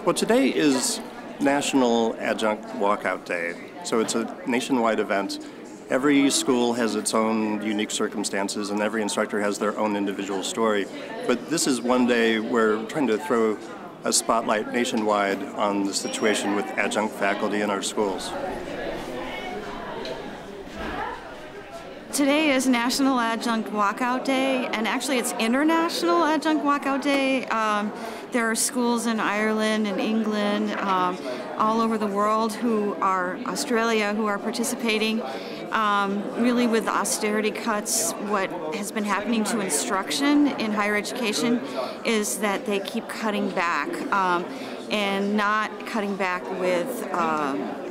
Well, today is National Adjunct Walk-Out Day, so it's a nationwide event. Every school has its own unique circumstances and every instructor has their own individual story. But this is one day where we're trying to throw a spotlight nationwide on the situation with adjunct faculty in our schools. Today is National Adjunct Walk-Out Day, and actually it's International Adjunct Walk-Out Day. There are schools in Ireland and England, all over the world Australia, who are participating. Really with austerity cuts, what has been happening to instruction in higher education is that they keep cutting back, and not cutting back with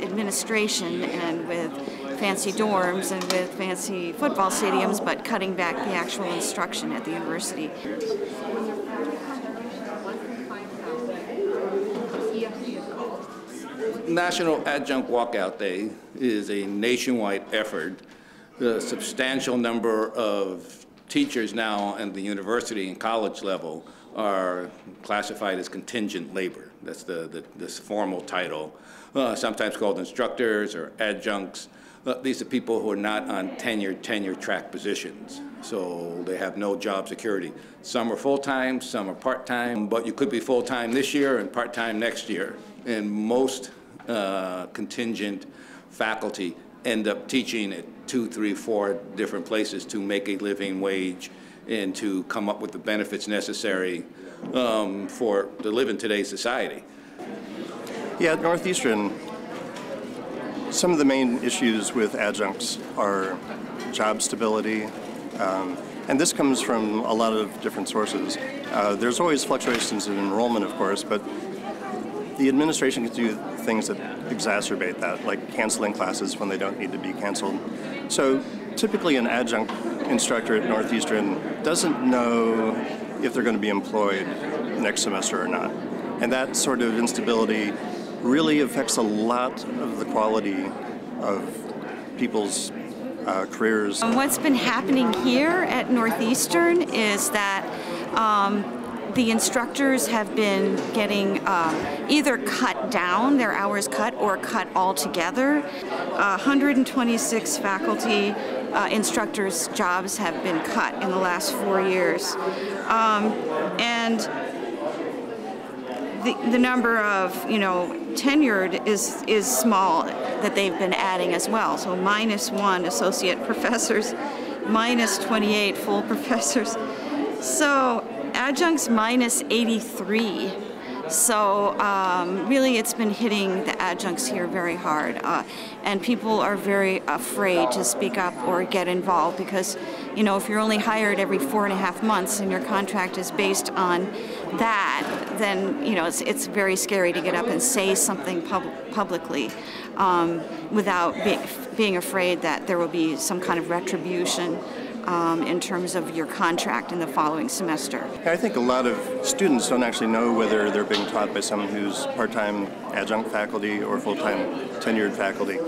administration and with fancy dorms and with fancy football stadiums, but cutting back the actual instruction at the university. National Adjunct Walkout Day is a nationwide effort. The substantial number of teachers now at the university and college level are classified as contingent labor. That's this formal title, sometimes called instructors or adjuncts. These are people who are not on tenure track positions, so they have no job security. Some are full-time, some are part-time, but you could be full-time this year and part-time next year. And most contingent faculty end up teaching at 2, 3, 4 different places to make a living wage and to come up with the benefits necessary to live in today's society. Yeah, at Northeastern, some of the main issues with adjuncts are job stability, and this comes from a lot of different sources. There's always fluctuations in enrollment, of course, but the administration can do things that exacerbate that, like canceling classes when they don't need to be canceled. So typically an adjunct instructor at Northeastern doesn't know if they're going to be employed next semester or not. And that sort of instability really affects a lot of the quality of people's careers. What's been happening here at Northeastern is that the instructors have been getting either cut down, their hours cut, or cut altogether. 126 faculty instructors' jobs have been cut in the last 4 years. And the number of, tenured is small that they've been adding as well. So -1 associate professors, -28 full professors. So adjuncts -83. So really it's been hitting the adjuncts here very hard. And people are very afraid to speak up or get involved because, if you're only hired every 4.5 months and your contract is based on that, then, it's very scary to get up and say something publicly without being afraid that there will be some kind of retribution in terms of your contract in the following semester. I think a lot of students don't actually know whether they're being taught by someone who's part-time adjunct faculty or full-time tenured faculty.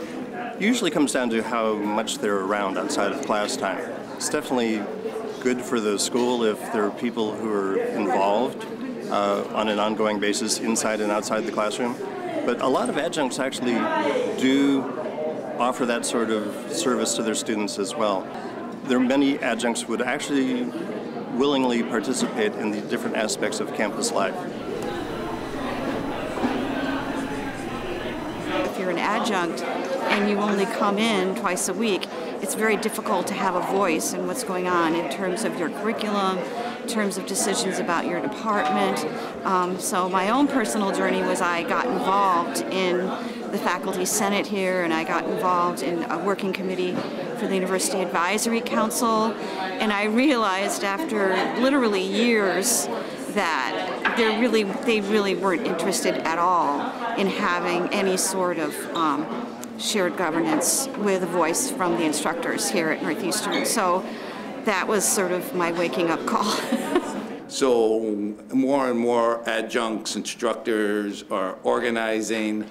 It usually comes down to how much they're around outside of class time. It's definitely good for the school if there are people who are involved on an ongoing basis inside and outside the classroom. But a lot of adjuncts actually do offer that sort of service to their students as well. There are many adjuncts who would actually willingly participate in the different aspects of campus life. If you're an adjunct and you only come in twice a week, it's very difficult to have a voice in what's going on in terms of your curriculum, in terms of decisions about your department. So my own personal journey was I got involved in the faculty senate here, and I got involved in a working committee for the University Advisory Council, and I realized after literally years that they really weren't interested at all in having any sort of shared governance with a voice from the instructors here at Northeastern. So that was sort of my waking up call. So more and more adjuncts, instructors are organizing,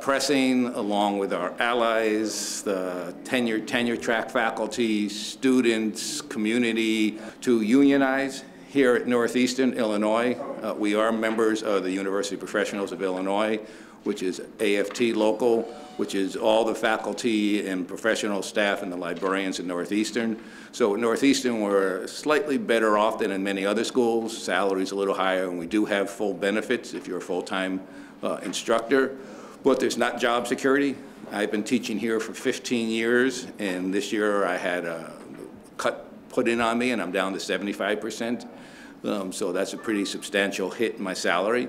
pressing along with our allies, the tenure track faculty, students, community, to unionize Here at Northeastern Illinois, we are members of the University Professionals of Illinois, which is AFT local, which is all the faculty and professional staff and the librarians at Northeastern. So at Northeastern, we're slightly better off than in many other schools. Salary's a little higher, and we do have full benefits if you're a full-time instructor. But there's not job security. I've been teaching here for 15 years, and this year I had a cut put in on me, and I'm down to 75%. So that's a pretty substantial hit in my salary.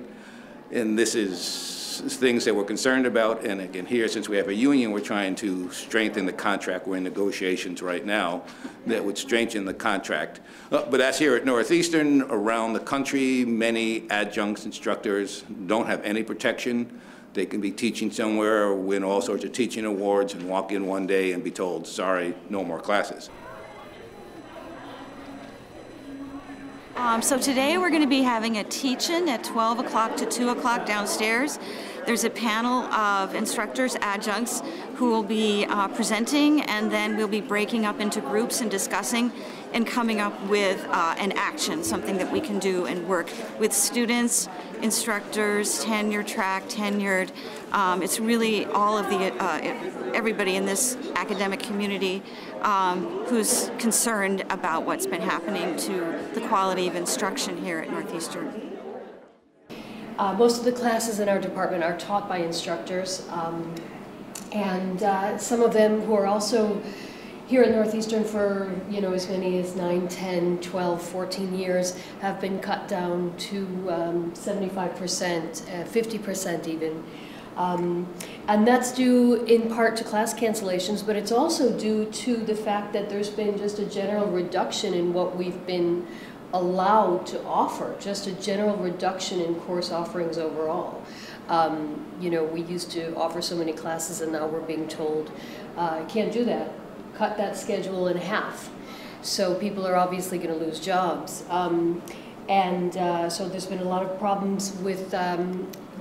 And this is things that we're concerned about. And again, here, since we have a union, we're trying to strengthen the contract. We're in negotiations right now that would strengthen the contract. But that's here at Northeastern. Around the country, many adjuncts instructors don't have any protection. They can be teaching somewhere, win all sorts of teaching awards, and walk in one day and be told, sorry, no more classes. So today we're going to be having a teach-in at 12 o'clock to 2 o'clock downstairs. There's a panel of instructors, adjuncts, who will be presenting, and then we'll be breaking up into groups and discussing and coming up with an action, something that we can do and work with students, instructors, tenure track, tenured. It's really all of the everybody in this academic community who's concerned about what's been happening to the quality of instruction here at Northeastern. Most of the classes in our department are taught by instructors, and some of them who are also here at Northeastern for, you know, as many as 9, 10, 12, 14 years have been cut down to 75%, 50% even. And that's due in part to class cancellations, but it's also due to the fact that there's been just a general reduction in what we've been allowed to offer, just a general reduction in course offerings overall. You know, we used to offer so many classes, and now we're being told, can't do that. Cut that schedule in half. So people are obviously going to lose jobs. So there's been a lot of problems with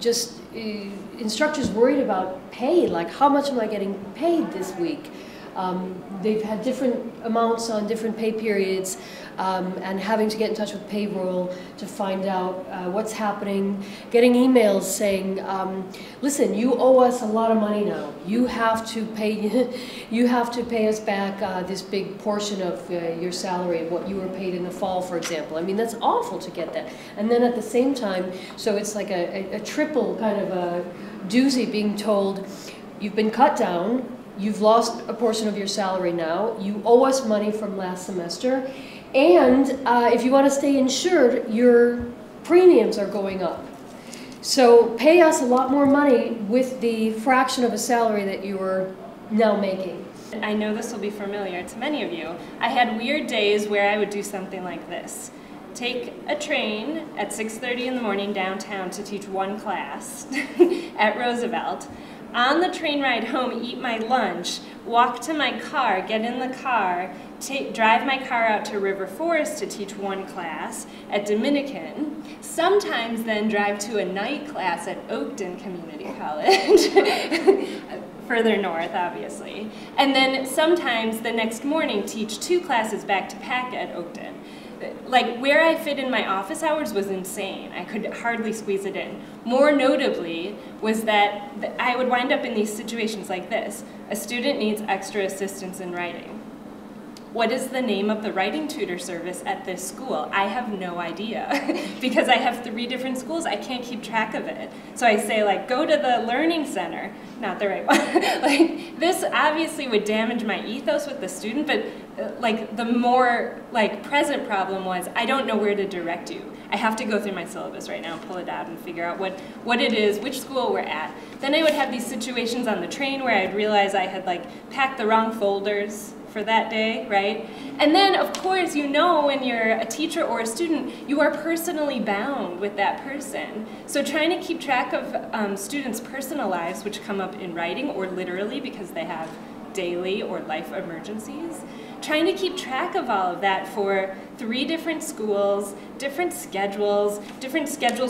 just instructors worried about pay, like how much am I getting paid this week? They've had different amounts on different pay periods, and having to get in touch with payroll to find out what's happening, getting emails saying, listen, you owe us a lot of money now. You have to pay us back this big portion of your salary of what you were paid in the fall, for example. I mean, that's awful to get that. And then at the same time, so it's like a triple kind of a doozy, being told, you've been cut down, you've lost a portion of your salary now, you owe us money from last semester, and if you want to stay insured, your premiums are going up. So pay us a lot more money with the fraction of a salary that you are now making. I know this will be familiar to many of you. I had weird days where I would do something like this. Take a train at 6:30 in the morning downtown to teach one class at Roosevelt. On the train ride home, eat my lunch, walk to my car, get in the car, drive my car out to River Forest to teach one class at Dominican, sometimes then drive to a night class at Oakton Community College, further north obviously, and then sometimes the next morning teach 2 classes back to back at Oakton. Like, where I fit in my office hours was insane. I could hardly squeeze it in. More notably was that I would wind up in these situations like this. A student needs extra assistance in writing. What is the name of the writing tutor service at this school? I have no idea. Because I have 3 different schools, I can't keep track of it. So I say, like, go to the learning center. Not the right one. Like, this obviously would damage my ethos with the student, but like the more like present problem was I don't know where to direct you. I have to go through my syllabus right now, pull it out and figure out what it is, which school we're at. Then I would have these situations on the train where I'd realize I had like packed the wrong folders for that day, right? And then, of course, you know when you're a teacher or a student, you are personally bound with that person. So trying to keep track of students' personal lives, which come up in writing or literally because they have daily or life emergencies, trying to keep track of all of that for 3 different schools, different schedules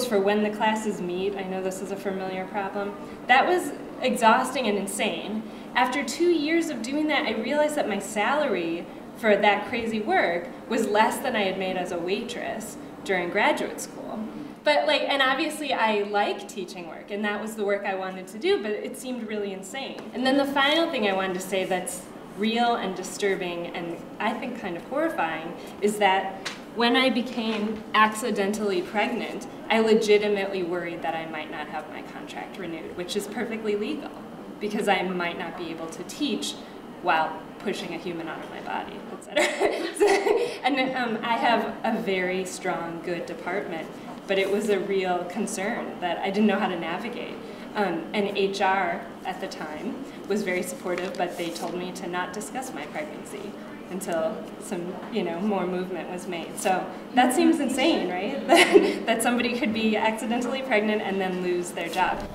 for when the classes meet. I know this is a familiar problem. That was exhausting and insane. After 2 years of doing that, I realized that my salary for that crazy work was less than I had made as a waitress, during graduate school. But like, and obviously I like teaching work, and that was the work I wanted to do, but it seemed really insane. And then the final thing I wanted to say that's real and disturbing and I think kind of horrifying is that when I became accidentally pregnant, I legitimately worried that I might not have my contract renewed, which is perfectly legal, because I might not be able to teach while pushing a human out of my body, etc. And I have a very strong, good department, but it was a real concern that I didn't know how to navigate. And HR at the time was very supportive, but they told me to not discuss my pregnancy until some, more movement was made. So that seems insane, right? That somebody could be accidentally pregnant and then lose their job.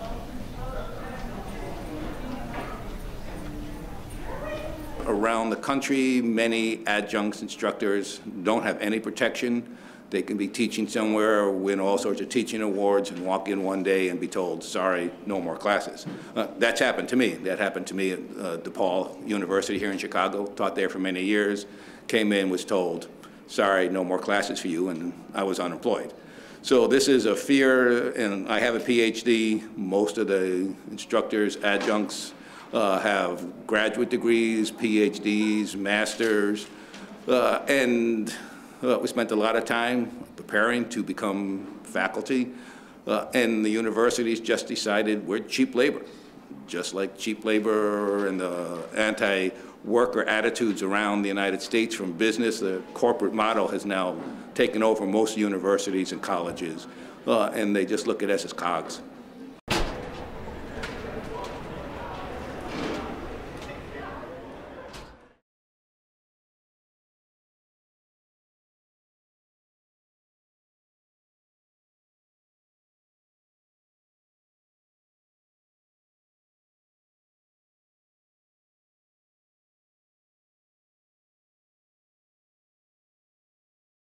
Around the country, many adjuncts instructors don't have any protection. They can be teaching somewhere, win all sorts of teaching awards, and walk in one day and be told, sorry, no more classes. That's happened to me. That happened to me at DePaul University here in Chicago. Taught there for many years. Came in, was told, sorry, no more classes for you, and I was unemployed. So this is a fear, and I have a PhD. Most of the instructors, adjuncts, have graduate degrees, PhDs, masters, and we spent a lot of time preparing to become faculty, and the universities just decided we're cheap labor. Just like cheap labor and the anti-worker attitudes around the United States from business, the corporate model has now taken over most universities and colleges, and they just look at us as cogs.